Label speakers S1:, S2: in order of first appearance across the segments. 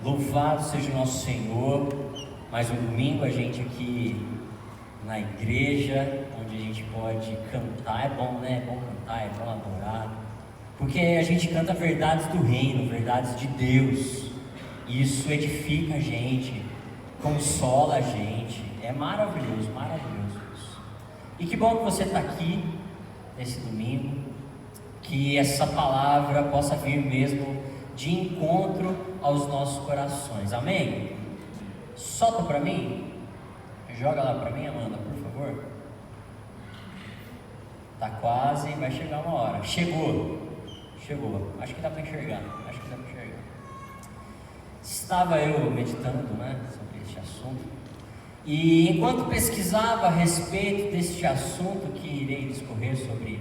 S1: Louvado seja o nosso Senhor. Mais um domingo a gente aqui na igreja, onde a gente pode cantar. É bom, né? É bom cantar, é bom adorar, porque a gente canta verdades do reino, verdades de Deus. Isso edifica a gente, consola a gente. É maravilhoso, maravilhoso isso. E que bom que você está aqui nesse domingo, que essa palavra possa vir mesmo de encontro aos nossos corações. Amém? Solta para mim. Joga lá para mim, Amanda, por favor. Tá quase, vai chegar uma hora. Chegou. Acho que dá para enxergar. Estava eu meditando, sobre este assunto. E enquanto pesquisava a respeito deste assunto que irei discorrer sobre,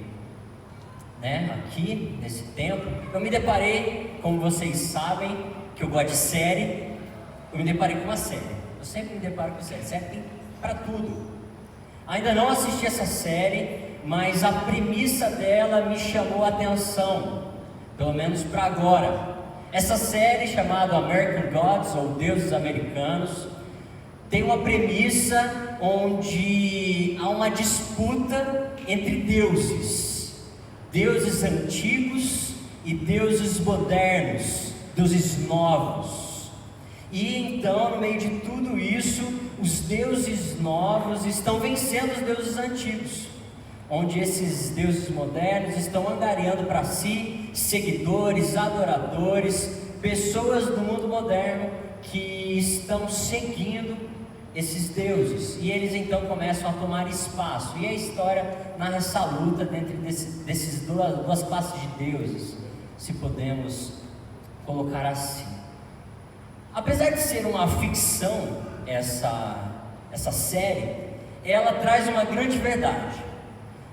S1: aqui nesse tempo, eu me deparei, como vocês sabem, que eu gosto de série. Eu me deparei com uma série. Eu sempre me deparo com série. Série tem para tudo. Ainda não assisti essa série, mas a premissa dela me chamou a atenção, pelo menos para agora. Essa série chamada American Gods, ou Deuses Americanos, tem uma premissa onde há uma disputa entre deuses antigos e deuses modernos, deuses novos. E então, no meio de tudo isso, os deuses novos estão vencendo os deuses antigos, onde esses deuses modernos estão angariando para si seguidores, adoradores, pessoas do mundo moderno que estão seguindo esses deuses, e eles então começam a tomar espaço. E a história narra essa luta dentro desses duas classes de deuses, se podemos colocar assim. Apesar de ser uma ficção, essa série, ela traz uma grande verdade.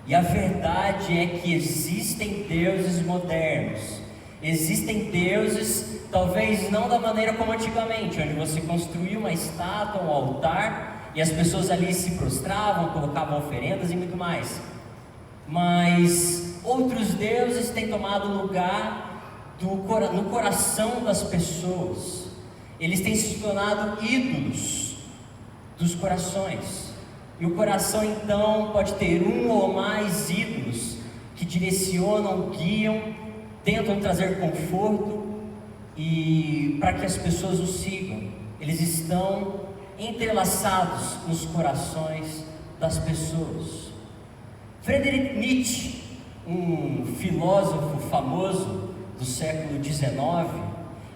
S1: E a verdade é que existem deuses modernos. Existem deuses, talvez não da maneira como antigamente, onde você construía uma estátua, um altar, e as pessoas ali se prostravam, colocavam oferendas e muito mais. Mas outros deuses têm tomado lugar no coração das pessoas. Eles têm se tornado ídolos dos corações. E o coração então pode ter um ou mais ídolos que direcionam, guiam, tentam trazer conforto e para que as pessoas o sigam. Eles estão entrelaçados nos corações das pessoas. Friedrich Nietzsche, um filósofo famoso do século XIX,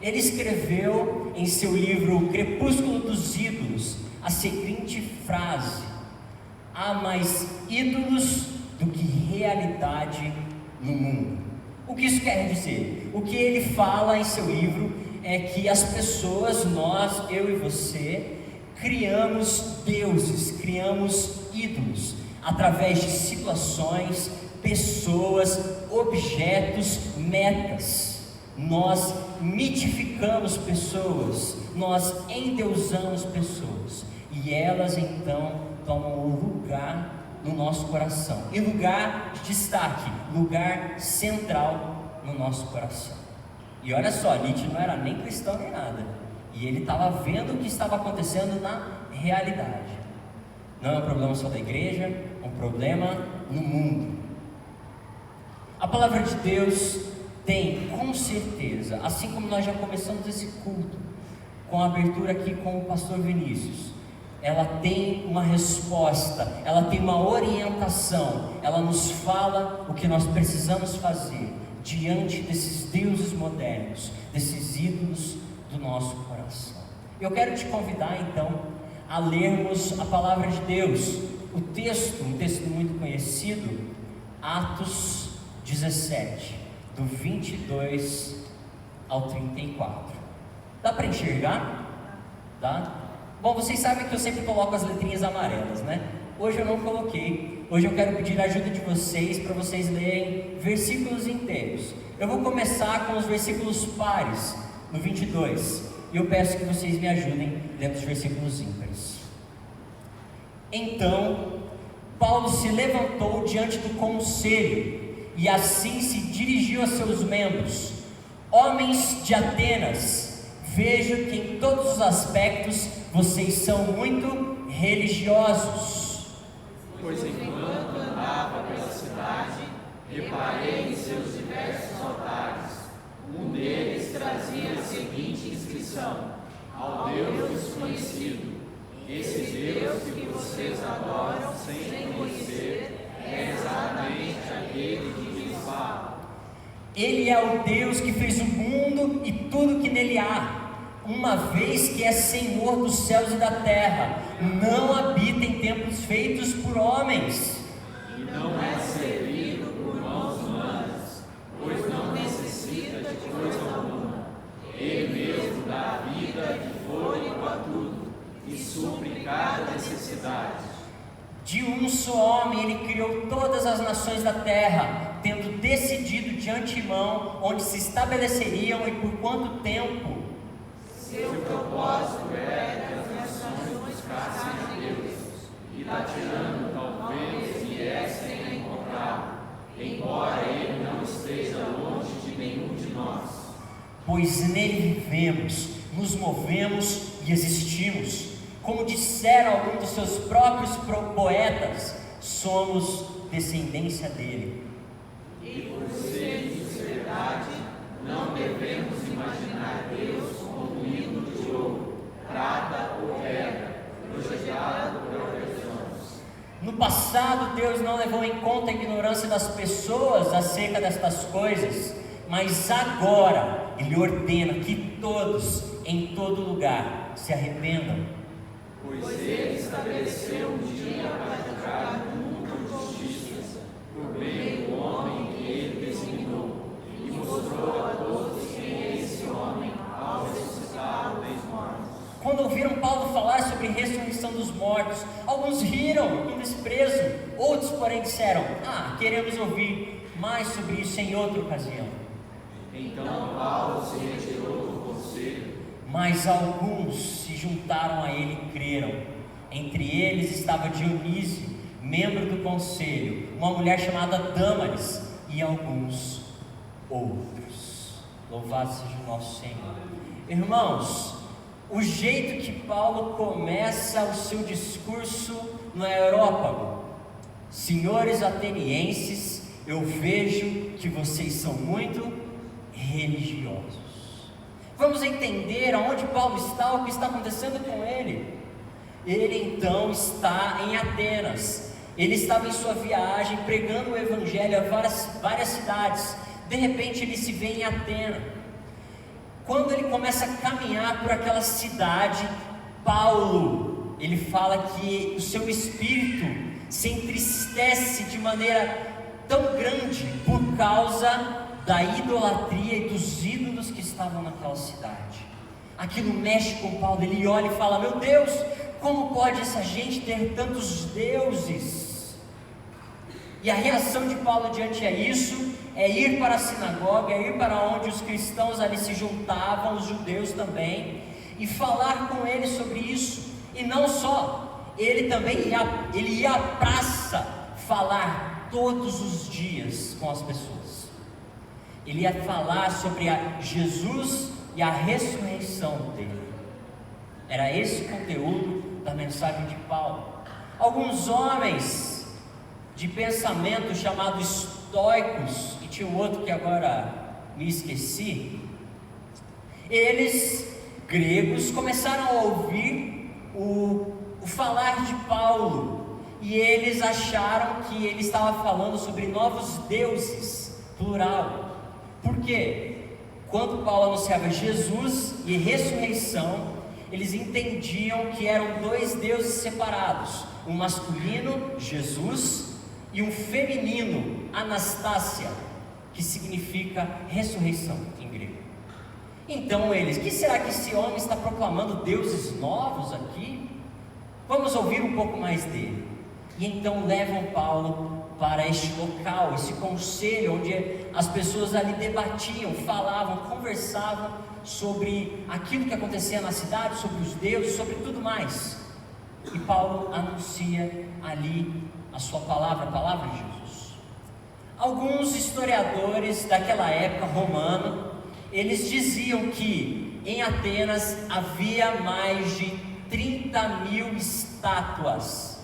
S1: ele escreveu em seu livro O Crepúsculo dos Ídolos a seguinte frase: há mais ídolos do que realidade no mundo. O que isso quer dizer? O que ele fala em seu livro é que as pessoas, nós, eu e você, criamos deuses, criamos ídolos, através de situações, pessoas, objetos, metas. Nós mitificamos pessoas, nós endeusamos pessoas, e elas então tomam o lugar no nosso coração, e lugar de destaque, lugar central no nosso coração. E olha só, Nietzsche não era nem cristão nem nada, e ele estava vendo o que estava acontecendo na realidade. Não é um problema só da igreja, é um problema no mundo. A palavra de Deus tem, com certeza, assim como nós já começamos esse culto, com a abertura aqui com o pastor Vinícius, ela tem uma resposta, ela tem uma orientação, ela nos fala o que nós precisamos fazer diante desses deuses modernos, desses ídolos do nosso coração. Eu quero te convidar então a lermos a palavra de Deus, um texto muito conhecido, Atos 17, do 22 ao 34. Dá para enxergar? Dá? Bom, vocês sabem que eu sempre coloco as letrinhas amarelas, Hoje eu não coloquei. Hoje eu quero pedir a ajuda de vocês para vocês lerem versículos inteiros. Eu vou começar com os versículos pares, no 22. E eu peço que vocês me ajudem lendo os versículos ímpares. Então, Paulo se levantou diante do conselho e assim se dirigiu a seus membros: homens de Atenas, vejo que em todos os aspectos vocês são muito religiosos.
S2: Pois enquanto andava pela cidade, reparei em seus diversos altares. Um deles trazia a seguinte inscrição: ao Deus desconhecido. Esse Deus que vocês adoram sem conhecer é exatamente aquele de que lhes falo.
S1: Ele é o Deus que fez o mundo e tudo que nele há, uma vez que é Senhor dos céus e da terra, não habita em templos feitos por homens.
S2: E não é servido por mãos humanas, pois não necessita de coisa alguma. Ele mesmo dá vida e fôlego a tudo, e supre cada necessidade.
S1: De um só homem ele criou todas as nações da terra, tendo decidido de antemão onde se estabeleceriam e por quanto tempo.
S2: Seu propósito é que as nações buscassem a Deus, e tateando talvez viessem a encontrá-lo, embora ele não esteja longe de nenhum de nós.
S1: Pois nele vivemos, nos movemos e existimos. Como disseram alguns dos seus próprios poetas, somos descendência dele.
S2: E por ser de verdade, não devemos imaginar Deus como um ídolo de ouro, prata ou pedra, projetado por outras mãos.
S1: No passado, Deus não levou em conta a ignorância das pessoas acerca destas coisas, mas agora Ele ordena que todos, em todo lugar, se arrependam.
S2: Pois ele estabeleceu um dia para julgar o mundo com justiça, por meio do homem que ele designou, e mostrou a todos quem é esse homem ao ressuscitá-lo dos mortos.
S1: Quando ouviram Paulo falar sobre ressurreição dos mortos, alguns riram com desprezo, outros porém disseram: queremos ouvir mais sobre isso em outra ocasião.
S2: Então Paulo se retirou do conselho.
S1: Mas alguns se juntaram a ele e creram. Entre eles estava Dionísio, membro do conselho, uma mulher chamada Dâmaris e alguns outros. Louvado seja o nosso Senhor. Irmãos, o jeito que Paulo começa o seu discurso no Areópago: senhores atenienses, eu vejo que vocês são muito religiosos. Vamos entender aonde Paulo está, o que está acontecendo com ele. Ele então está em Atenas. Ele estava em sua viagem pregando o evangelho a várias cidades. De repente ele se vê em Atenas. Quando ele começa a caminhar por aquela cidade, Paulo, ele fala que o seu espírito se entristece de maneira tão grande por causa da idolatria e dos ídolos que estavam naquela cidade. Aquilo mexe com Paulo. Ele olha e fala: meu Deus, como pode essa gente ter tantos deuses? E a reação de Paulo diante a isso é ir para a sinagoga, é ir para onde os cristãos ali se juntavam, os judeus também, e falar com eles sobre isso. E não só, ele também ia à praça falar todos os dias com as pessoas. Ele ia falar sobre Jesus e a ressurreição dele. Era esse o conteúdo da mensagem de Paulo. Alguns homens de pensamento chamados estoicos, e tinha um outro que agora me esqueci, eles, gregos, começaram a ouvir o falar de Paulo, e eles acharam que ele estava falando sobre novos deuses, plural. Por quê? Quando Paulo anunciava Jesus e ressurreição, eles entendiam que eram dois deuses separados: um masculino, Jesus, e um feminino, Anastácia, que significa ressurreição em grego. Então eles: que será que esse homem está proclamando deuses novos aqui? Vamos ouvir um pouco mais dele. E então levam Paulo para este local, esse conselho, onde as pessoas ali debatiam, falavam, conversavam sobre aquilo que acontecia na cidade, sobre os deuses, sobre tudo mais. E Paulo anuncia ali a sua palavra, a palavra de Jesus. Alguns historiadores daquela época romana, eles diziam que em Atenas havia mais de 30.000 estátuas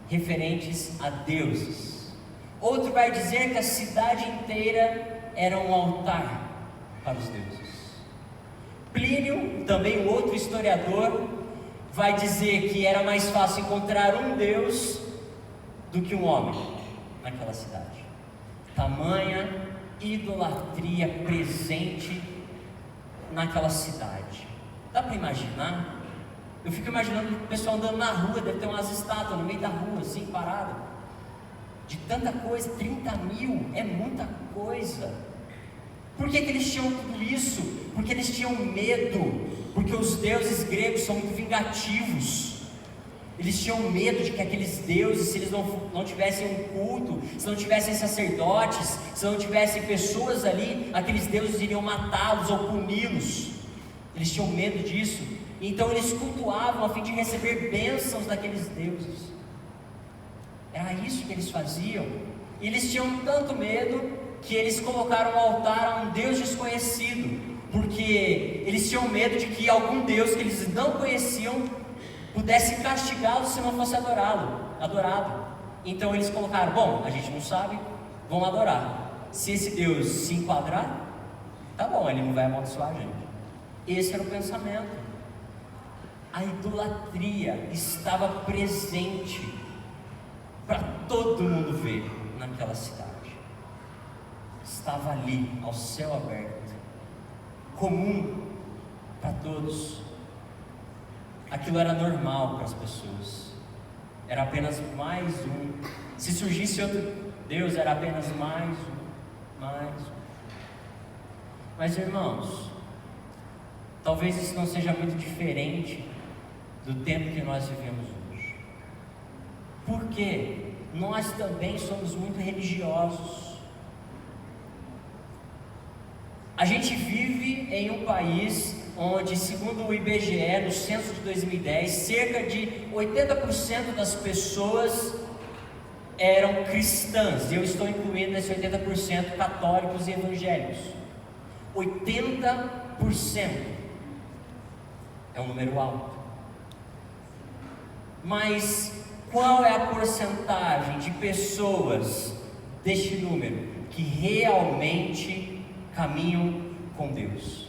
S1: referentes a deuses. Outro vai dizer que a cidade inteira era um altar para os deuses. Plínio, também um outro historiador, vai dizer que era mais fácil encontrar um deus do que um homem naquela cidade. Tamanha idolatria presente naquela cidade. Dá para imaginar? Eu fico imaginando o pessoal andando na rua, deve ter umas estátuas no meio da rua, assim, parada, de tanta coisa. 30.000 é muita coisa. Por que eles tinham tudo isso? Porque eles tinham medo, porque os deuses gregos são muito vingativos. Eles tinham medo de que aqueles deuses, se eles não tivessem um culto, se não tivessem sacerdotes, se não tivessem pessoas ali, aqueles deuses iriam matá-los ou puni-los. Eles tinham medo disso, então eles cultuavam a fim de receber bênçãos daqueles deuses. Era isso que eles faziam. E eles tinham tanto medo que eles colocaram um altar a um Deus desconhecido, porque eles tinham medo de que algum Deus que eles não conheciam pudesse castigá-lo se não fosse adorado. Então eles colocaram: bom, a gente não sabe, vamos adorar. Se esse Deus se enquadrar, tá bom, ele não vai amaldiçoar a gente. Esse era o pensamento. A idolatria estava presente para todo mundo ver naquela cidade. Estava ali, ao céu aberto, comum para todos. Aquilo era normal para as pessoas. Era apenas mais um. Se surgisse outro Deus, era apenas mais um. Mas, irmãos, talvez isso não seja muito diferente do tempo que nós vivemos hoje. Porque nós também somos muito religiosos. A gente vive em um país onde, segundo o IBGE, no censo de 2010, cerca de 80% das pessoas eram cristãs. Eu estou incluindo nesse 80% católicos e evangélicos. 80% é um número alto. Mas qual é a porcentagem de pessoas deste número que realmente caminham com Deus?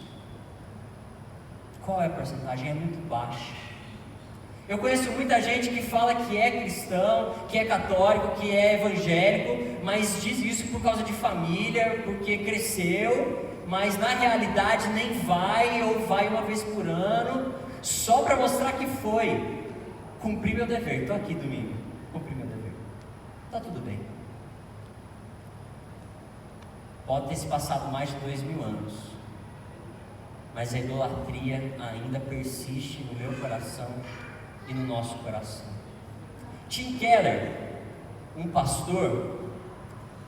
S1: Qual é a porcentagem? É muito baixa. Eu conheço muita gente que fala que é cristão, que é católico, que é evangélico, mas diz isso por causa de família, porque cresceu, mas na realidade nem vai, ou vai uma vez por ano, só para mostrar que foi. Cumpri meu dever, estou aqui domingo, cumpri meu dever, está tudo bem. Pode ter se passado mais de 2000 anos, mas a idolatria ainda persiste no meu coração e no nosso coração. Tim Keller, um pastor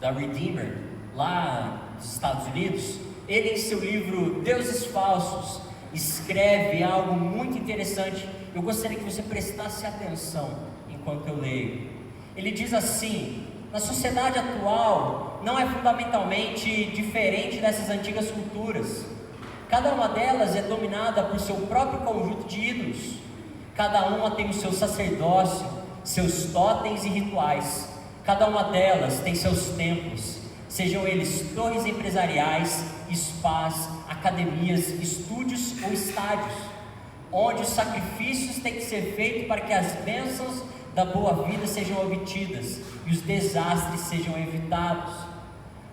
S1: da Redeemer, lá dos Estados Unidos, ele, em seu livro Deuses Falsos, escreve algo muito interessante. Eu gostaria que você prestasse atenção enquanto eu leio. Ele diz assim: na sociedade atual não é fundamentalmente diferente dessas antigas culturas. Cada uma delas é dominada por seu próprio conjunto de ídolos. Cada uma tem o seu sacerdócio, seus totens e rituais. Cada uma delas tem seus templos, sejam eles torres empresariais, spas, academias, estúdios ou estádios, onde os sacrifícios têm que ser feitos para que as bênçãos da boa vida sejam obtidas e os desastres sejam evitados.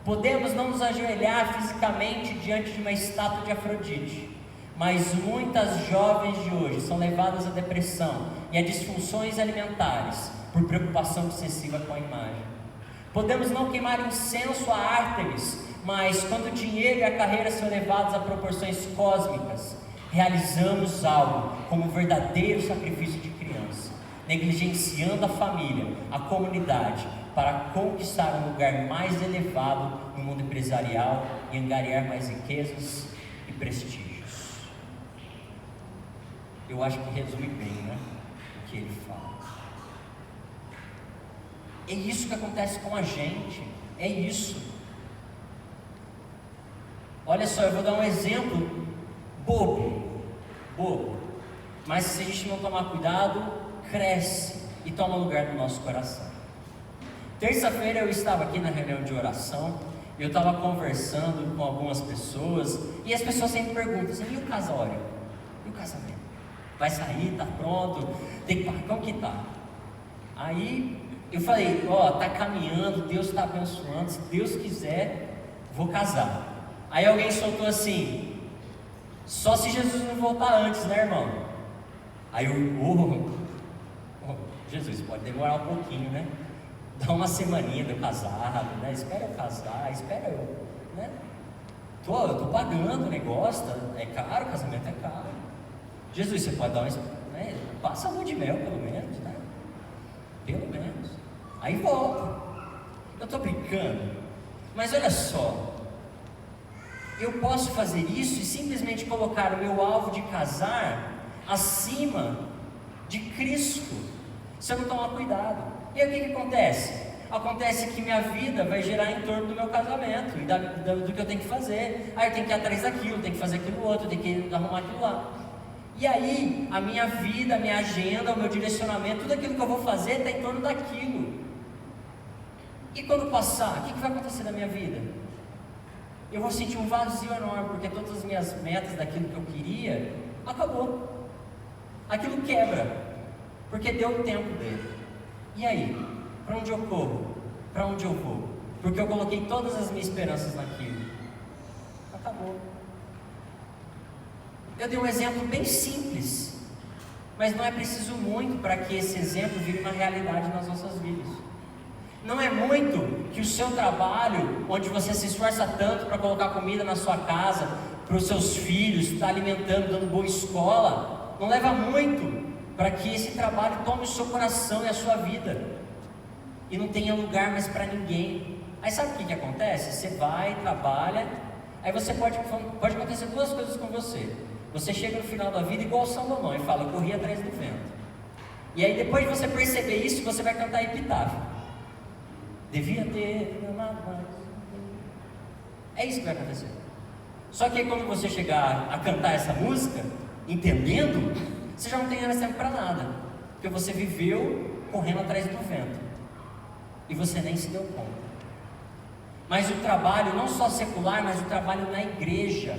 S1: Podemos não nos ajoelhar fisicamente diante de uma estátua de Afrodite, mas muitas jovens de hoje são levadas à depressão e a disfunções alimentares por preocupação excessiva com a imagem. Podemos não queimar incenso a Ártemis, mas quando o dinheiro e a carreira são levados a proporções cósmicas, realizamos algo como um verdadeiro sacrifício de criança, negligenciando a família, a comunidade, para conquistar um lugar mais elevado no mundo empresarial e angariar mais riquezas e prestígios. Eu acho que resume bem, né, o que ele fala. É isso que acontece com a gente, é isso. Olha só, eu vou dar um exemplo bobo, bobo, mas se a gente não tomar cuidado, cresce e toma lugar no nosso coração. Terça-feira eu estava aqui na reunião de oração, eu estava conversando com algumas pessoas, e as pessoas sempre perguntam assim: e o casório? E o casamento? Vai sair? Está pronto? Tem que pagar? Como que está? Aí eu falei: está caminhando, Deus está abençoando, se Deus quiser, vou casar. Aí alguém soltou assim: só se Jesus não voltar antes, né, irmão? Aí eu, Jesus, pode demorar um pouquinho, né? Dá uma semaninha de eu casado, né? Espera eu casar, espera eu, né? Eu tô pagando o negócio, é caro, o casamento é caro. Jesus, você pode dar uma, né? Passa a lua de mel, pelo menos, né? Pelo menos. Aí volta. Eu tô brincando, mas olha só, eu posso fazer isso e simplesmente colocar o meu alvo de casar acima de Cristo, se eu não tomar cuidado. E aí o que acontece? Acontece que minha vida vai girar em torno do meu casamento e do que eu tenho que fazer. Aí eu tenho que ir atrás daquilo, tenho que fazer aquilo outro, tenho que arrumar aquilo lá. E aí a minha vida, a minha agenda, o meu direcionamento, tudo aquilo que eu vou fazer está em torno daquilo. E quando passar, o que vai acontecer na minha vida? Eu vou sentir um vazio enorme, porque todas as minhas metas daquilo que eu queria, acabou. Aquilo quebra, porque deu o tempo dele. E aí? Para onde eu corro? Para onde eu vou? Porque eu coloquei todas as minhas esperanças naquilo. Acabou. Eu dei um exemplo bem simples, mas não é preciso muito para que esse exemplo vire uma realidade nas nossas vidas. Não é muito que o seu trabalho, onde você se esforça tanto para colocar comida na sua casa, para os seus filhos, está alimentando, dando boa escola, não leva muito para que esse trabalho tome o seu coração e a sua vida, e não tenha lugar mais para ninguém. Aí sabe o que acontece? Você vai, trabalha, aí você pode acontecer duas coisas com você. Você chega no final da vida igual Salomão e fala: eu corri atrás do vento. E aí depois de você perceber isso, você vai cantar epitáfio: devia ter amado mais. É isso que vai acontecer. Só que aí quando você chegar a cantar essa música, entendendo, você já não tem mais tempo para nada, porque você viveu correndo atrás do vento e você nem se deu conta. Mas o trabalho, não só secular, mas o trabalho na igreja,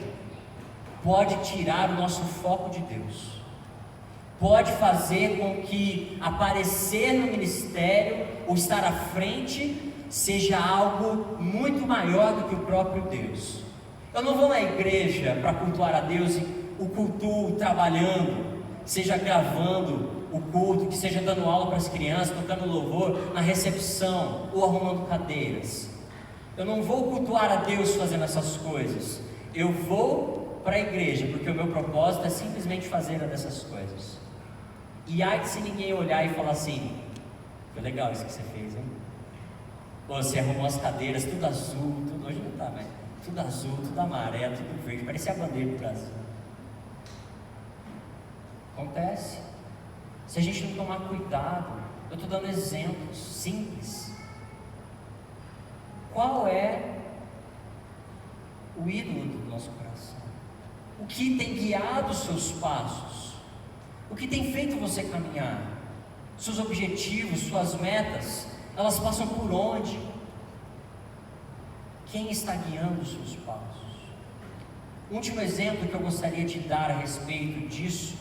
S1: pode tirar o nosso foco de Deus, pode fazer com que aparecer no ministério ou estar à frente seja algo muito maior do que o próprio Deus. Eu não vou na igreja para cultuar a Deus e o cultuo trabalhando, seja gravando o culto, que seja dando aula para as crianças, tocando louvor na recepção ou arrumando cadeiras. Eu não vou cultuar a Deus fazendo essas coisas. Eu vou para a igreja porque o meu propósito é simplesmente fazer uma dessas coisas. E ai se ninguém olhar e falar assim: foi legal isso que você fez, hein? Ou você arrumou as cadeiras tudo azul, tudo, hoje não está, mas tudo azul, tudo amarelo, tudo verde, parecia a bandeira do Brasil. Acontece. Se a gente não tomar cuidado, eu estou dando exemplos simples. Qual é o ídolo do nosso coração? O que tem guiado os seus passos? O que tem feito você caminhar? Seus objetivos, suas metas, elas passam por onde? Quem está guiando os seus passos? O último exemplo que eu gostaria de dar a respeito disso,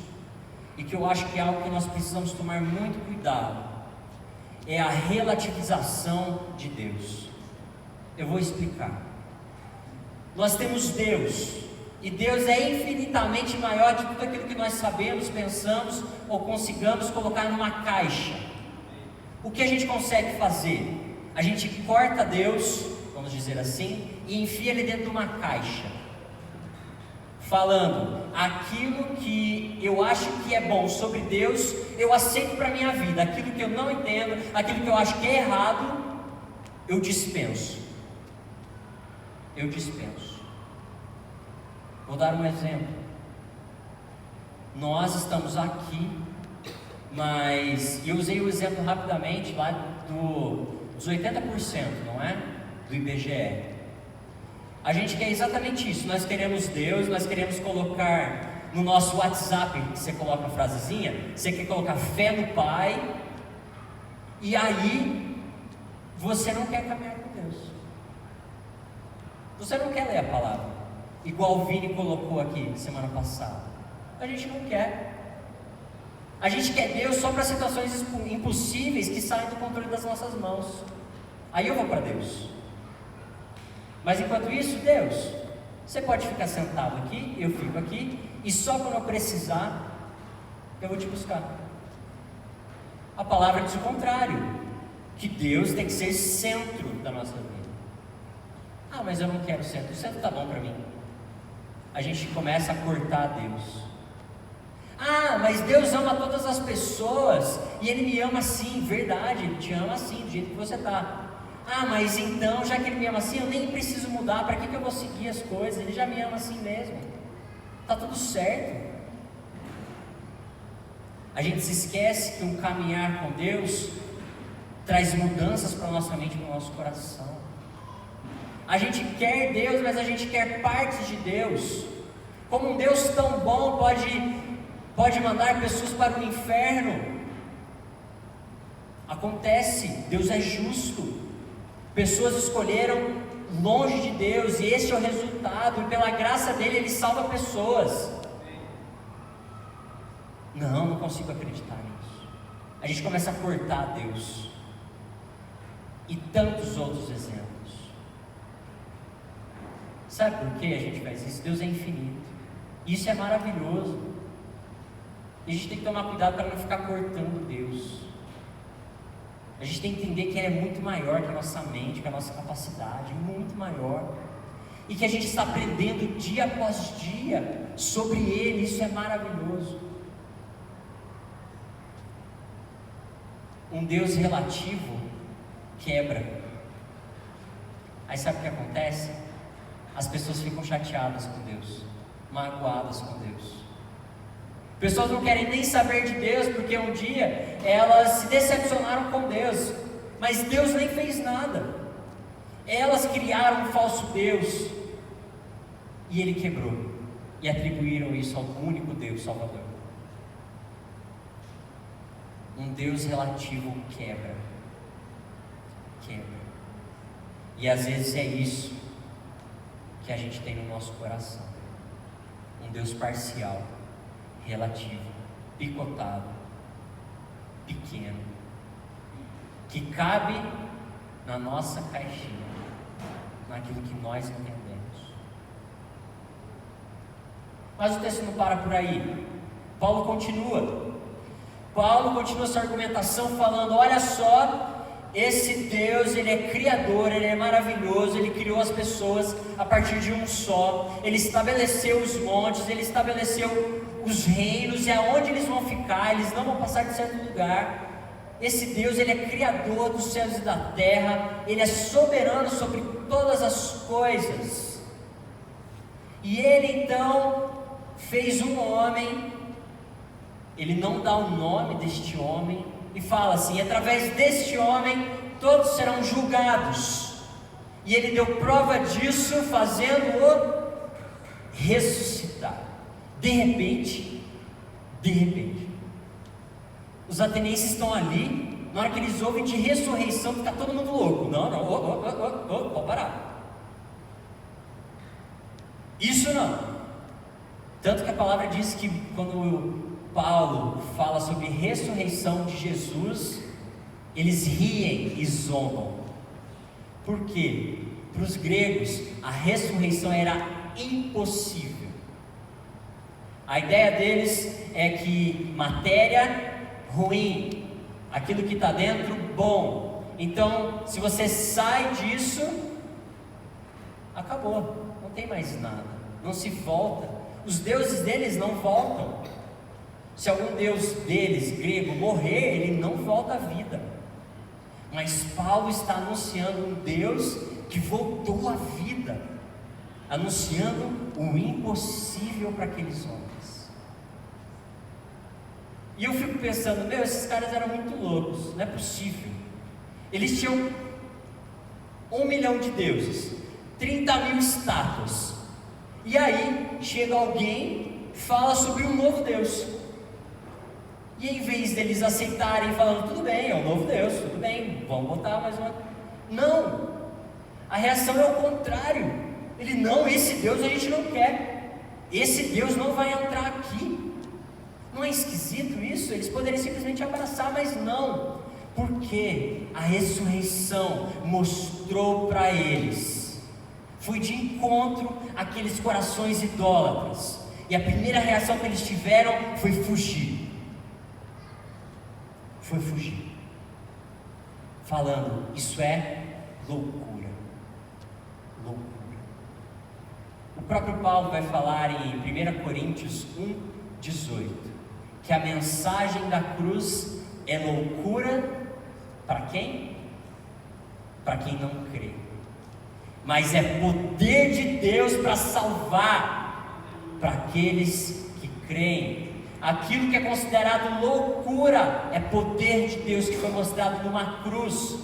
S1: e que eu acho que é algo que nós precisamos tomar muito cuidado, é a relativização de Deus. Eu vou explicar. Nós temos Deus, e Deus é infinitamente maior de tudo aquilo que nós sabemos, pensamos ou consigamos colocar numa caixa. O que a gente consegue fazer? A gente corta Deus, vamos dizer assim, e enfia ele dentro de uma caixa, falando: aquilo que eu acho que é bom sobre Deus, eu aceito para a minha vida. Aquilo que eu não entendo, aquilo que eu acho que é errado, eu dispenso. Vou dar um exemplo. Nós estamos aqui, mas eu usei o exemplo rapidamente lá dos 80%, não é? Do IBGE. A gente quer exatamente isso. Nós queremos Deus, nós queremos colocar no nosso WhatsApp, que você coloca a frasezinha, você quer colocar fé no Pai, e aí você não quer caminhar com Deus. Você não quer ler a palavra, igual o Vini colocou aqui semana passada. A gente não quer. A gente quer Deus só para situações impossíveis que saem do controle das nossas mãos. Aí eu vou para Deus. Mas enquanto isso, Deus, você pode ficar sentado aqui, eu fico aqui, e só quando eu precisar, eu vou te buscar. A palavra diz o contrário, que Deus tem que ser centro da nossa vida. Ah, mas eu não quero centro, o centro está bom para mim. A gente começa a cortar Deus. Ah, mas Deus ama todas as pessoas, e Ele me ama assim, verdade, Ele te ama assim, do jeito que você está. Ah, mas então, já que Ele me ama assim, eu nem preciso mudar, para que eu vou seguir as coisas? Ele já me ama assim mesmo, está tudo certo. A gente se esquece que um caminhar com Deus traz mudanças para a nossa mente e para o nosso coração. A gente quer Deus, mas a gente quer partes de Deus. Como um Deus tão bom pode mandar pessoas para o inferno? Acontece, Deus é justo. Pessoas escolheram longe de Deus, e esse é o resultado, e pela graça dele, Ele salva pessoas. Não consigo acreditar nisso. A gente começa a cortar Deus, e tantos outros exemplos. Sabe por que a gente faz isso? Deus é infinito, isso é maravilhoso, e a gente tem que tomar cuidado para não ficar cortando Deus. A gente tem que entender que Ele é muito maior que a nossa mente, que a nossa capacidade, muito maior, e que a gente está aprendendo dia após dia sobre Ele. Isso é maravilhoso. Um Deus relativo quebra. Aí sabe o que acontece? As pessoas ficam chateadas com Deus, magoadas com Deus. Pessoas não querem nem saber de Deus, porque um dia elas se decepcionaram com Deus, mas Deus nem fez nada. Elas criaram um falso Deus, e Ele quebrou, e atribuíram isso ao único Deus Salvador. Um Deus relativo quebra. E às vezes é isso que a gente tem no nosso coração. Um Deus parcial, relativo, picotado, pequeno, que cabe na nossa caixinha, naquilo que nós entendemos. Mas o texto não para por aí. Paulo continua sua argumentação falando: olha só, esse Deus, Ele é criador, Ele é maravilhoso, Ele criou as pessoas a partir de um só, Ele estabeleceu os montes, Ele estabeleceu os reinos e aonde eles vão ficar, eles não vão passar de certo lugar. Esse Deus, Ele é criador dos céus e da terra, Ele é soberano sobre todas as coisas, e Ele então fez um homem. Ele não dá o nome deste homem e fala assim: através deste homem todos serão julgados, e Ele deu prova disso fazendo-o ressuscitar. De repente, os atenienses estão ali, na hora que eles ouvem de ressurreição, fica todo mundo louco. Não, pode parar. Isso não. Tanto que a palavra diz que quando Paulo fala sobre ressurreição de Jesus, eles riem e zombam. Por quê? Para os gregos, a ressurreição era impossível. A ideia deles é que matéria ruim, aquilo que está dentro bom. Então, se você sai disso, acabou, não tem mais nada, não se volta. Os deuses deles não voltam. Se algum deus deles, grego, morrer, ele não volta à vida. Mas Paulo está anunciando um Deus que voltou à vida, anunciando o impossível para aqueles homens. E eu fico pensando: esses caras eram muito loucos, não é possível. Eles tinham 1 milhão de deuses, 30 mil estátuas, e aí chega alguém, fala sobre um novo Deus. E em vez deles aceitarem, falando, tudo bem, é um novo Deus, tudo bem, vamos botar mais uma... Não! A reação é o contrário. Ele, não, esse Deus a gente não quer. Esse Deus não vai entrar aqui. Não é esquisito isso? Eles poderiam simplesmente abraçar, mas não. Porque a ressurreição mostrou para eles, foi de encontro àqueles corações idólatras. E a primeira reação que eles tiveram foi fugir. Foi fugir. Falando, isso é loucura. Loucura. O próprio Paulo vai falar em 1 Coríntios 1:18, que a mensagem da cruz é loucura para quem? Para quem não crê. Mas é poder de Deus para salvar para aqueles que creem. Aquilo que é considerado loucura é poder de Deus que foi mostrado numa cruz.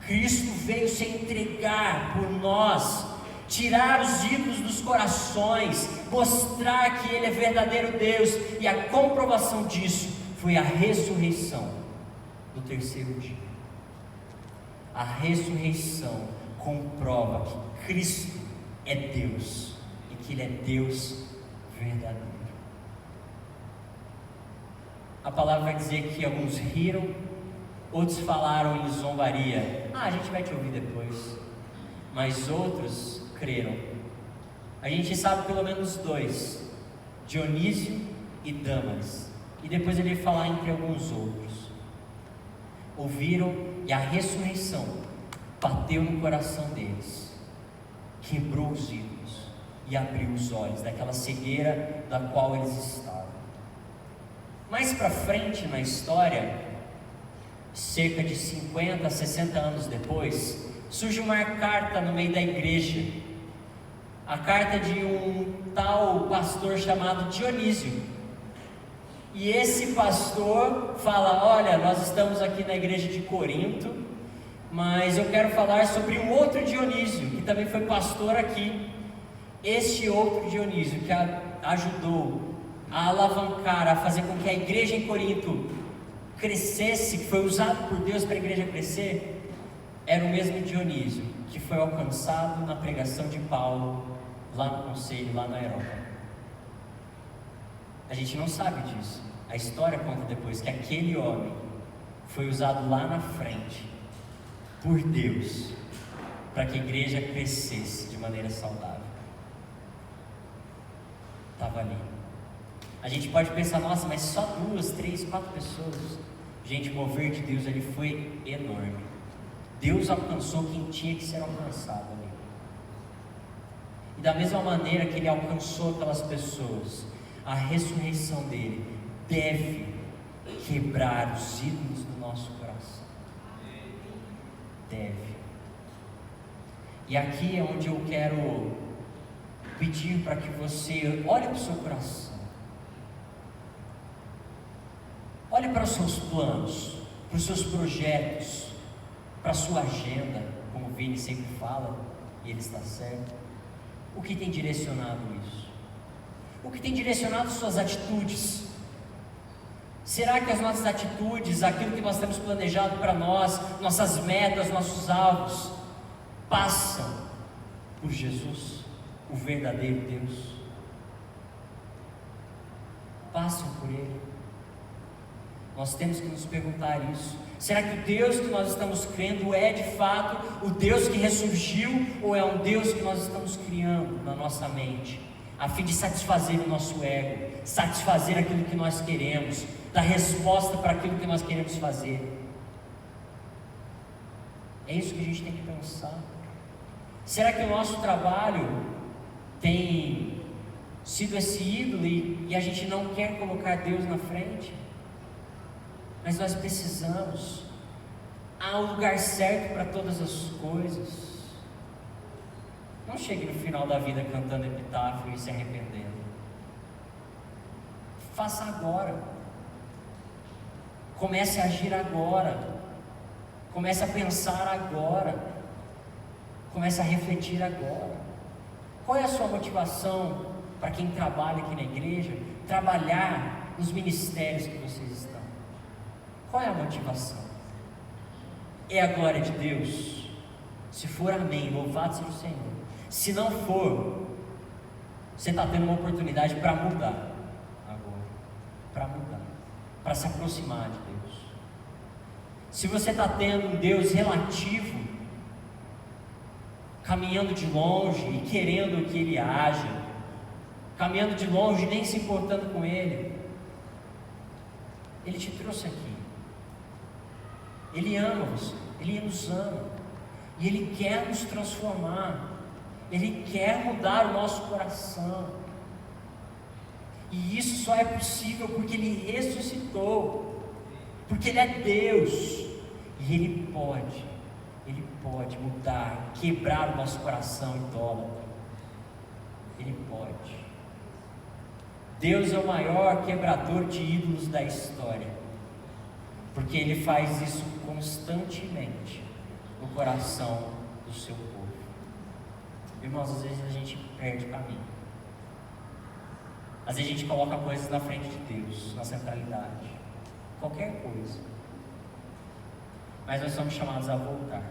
S1: Cristo veio se entregar por nós, tirar os ídolos dos corações, mostrar que Ele é verdadeiro Deus, e a comprovação disso foi a ressurreição no terceiro dia. A ressurreição comprova que Cristo é Deus e que Ele é Deus verdadeiro. A palavra vai dizer que alguns riram, outros falaram em zombaria, a gente vai te ouvir depois, mas outros creram. A gente sabe pelo menos dois, Dionísio e Dâmaris, e depois ele vai falar entre alguns outros. Ouviram, e a ressurreição bateu no coração deles, quebrou os ídolos e abriu os olhos daquela cegueira da qual eles estavam. Mais para frente na história, cerca de 50, 60 anos depois, surge uma carta no meio da igreja, a carta de um tal pastor chamado Dionísio. E esse pastor fala, olha, nós estamos aqui na igreja de Corinto, mas eu quero falar sobre um outro Dionísio, que também foi pastor aqui. Este outro Dionísio, que ajudou a alavancar, a fazer com que a igreja em Corinto crescesse, que foi usado por Deus para a igreja crescer, era o mesmo Dionísio, que foi alcançado na pregação de Paulo, lá no conselho, lá na Europa. A gente não sabe disso. A história conta depois que aquele homem foi usado lá na frente por Deus para que a igreja crescesse de maneira saudável. Estava ali. A gente pode pensar, nossa, mas só 2, 3, 4 pessoas. Gente, o mover de Deus ele foi enorme. Deus alcançou quem tinha que ser alcançado ali. E da mesma maneira que Ele alcançou aquelas pessoas, a ressurreição dele deve quebrar os ídolos do nosso coração. Deve. E aqui é onde eu quero pedir para que você olhe para o seu coração. Olhe para os seus planos, para os seus projetos, para a sua agenda, como o Vini sempre fala, e ele está certo. O que tem direcionado isso? O que tem direcionado suas atitudes? Será que as nossas atitudes, aquilo que nós temos planejado para nós, nossas metas, nossos alvos, passam por Jesus, o verdadeiro Deus? Passam por Ele? Nós temos que nos perguntar isso. Será que o Deus que nós estamos crendo é de fato o Deus que ressurgiu, ou é um Deus que nós estamos criando na nossa mente, a fim de satisfazer o nosso ego, satisfazer aquilo que nós queremos, dar resposta para aquilo que nós queremos fazer? É isso que a gente tem que pensar. Será que o nosso trabalho tem sido esse ídolo e a gente não quer colocar Deus na frente? Mas nós precisamos. Há um lugar certo para todas as coisas. Não chegue no final da vida cantando epitáfio e se arrependendo. Faça agora. Comece a agir agora. Comece a pensar agora. Comece a refletir agora. Qual é a sua motivação para quem trabalha aqui na igreja, trabalhar nos ministérios que vocês estão? Qual é a motivação? É a glória de Deus? Se for, amém, louvado seja o Senhor. Se não for, você está tendo uma oportunidade para mudar agora, para mudar, para se aproximar de Deus. Se você está tendo um Deus relativo, caminhando de longe e querendo que Ele haja, caminhando de longe e nem se importando com Ele, Ele te trouxe aqui, Ele ama você, Ele nos ama, e Ele quer nos transformar, Ele quer mudar o nosso coração, e isso só é possível porque Ele ressuscitou, porque Ele é Deus, e Ele pode mudar, quebrar o nosso coração idólatra. Ele pode. Deus é o maior quebrador de ídolos da história, porque Ele faz isso constantemente no coração do seu povo. Irmãos, às vezes a gente perde o caminho, às vezes a gente coloca coisas na frente de Deus, na centralidade, qualquer coisa, mas nós somos chamados a voltar.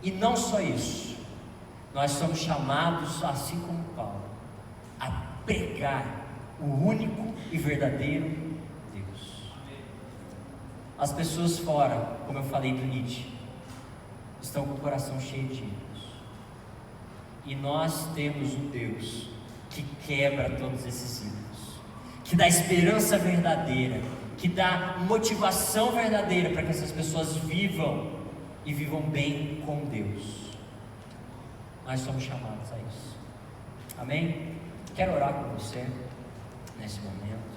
S1: E não só isso, nós somos chamados, assim como Paulo, a pregar o único e verdadeiro Deus. As pessoas fora, como eu falei do Nietzsche, estão com o coração cheio de ídolos, e nós temos um Deus que quebra todos esses ídolos, que dá esperança verdadeira, que dá motivação verdadeira para que essas pessoas vivam e vivam bem com Deus. Nós somos chamados a isso. Amém? Quero orar com você nesse momento.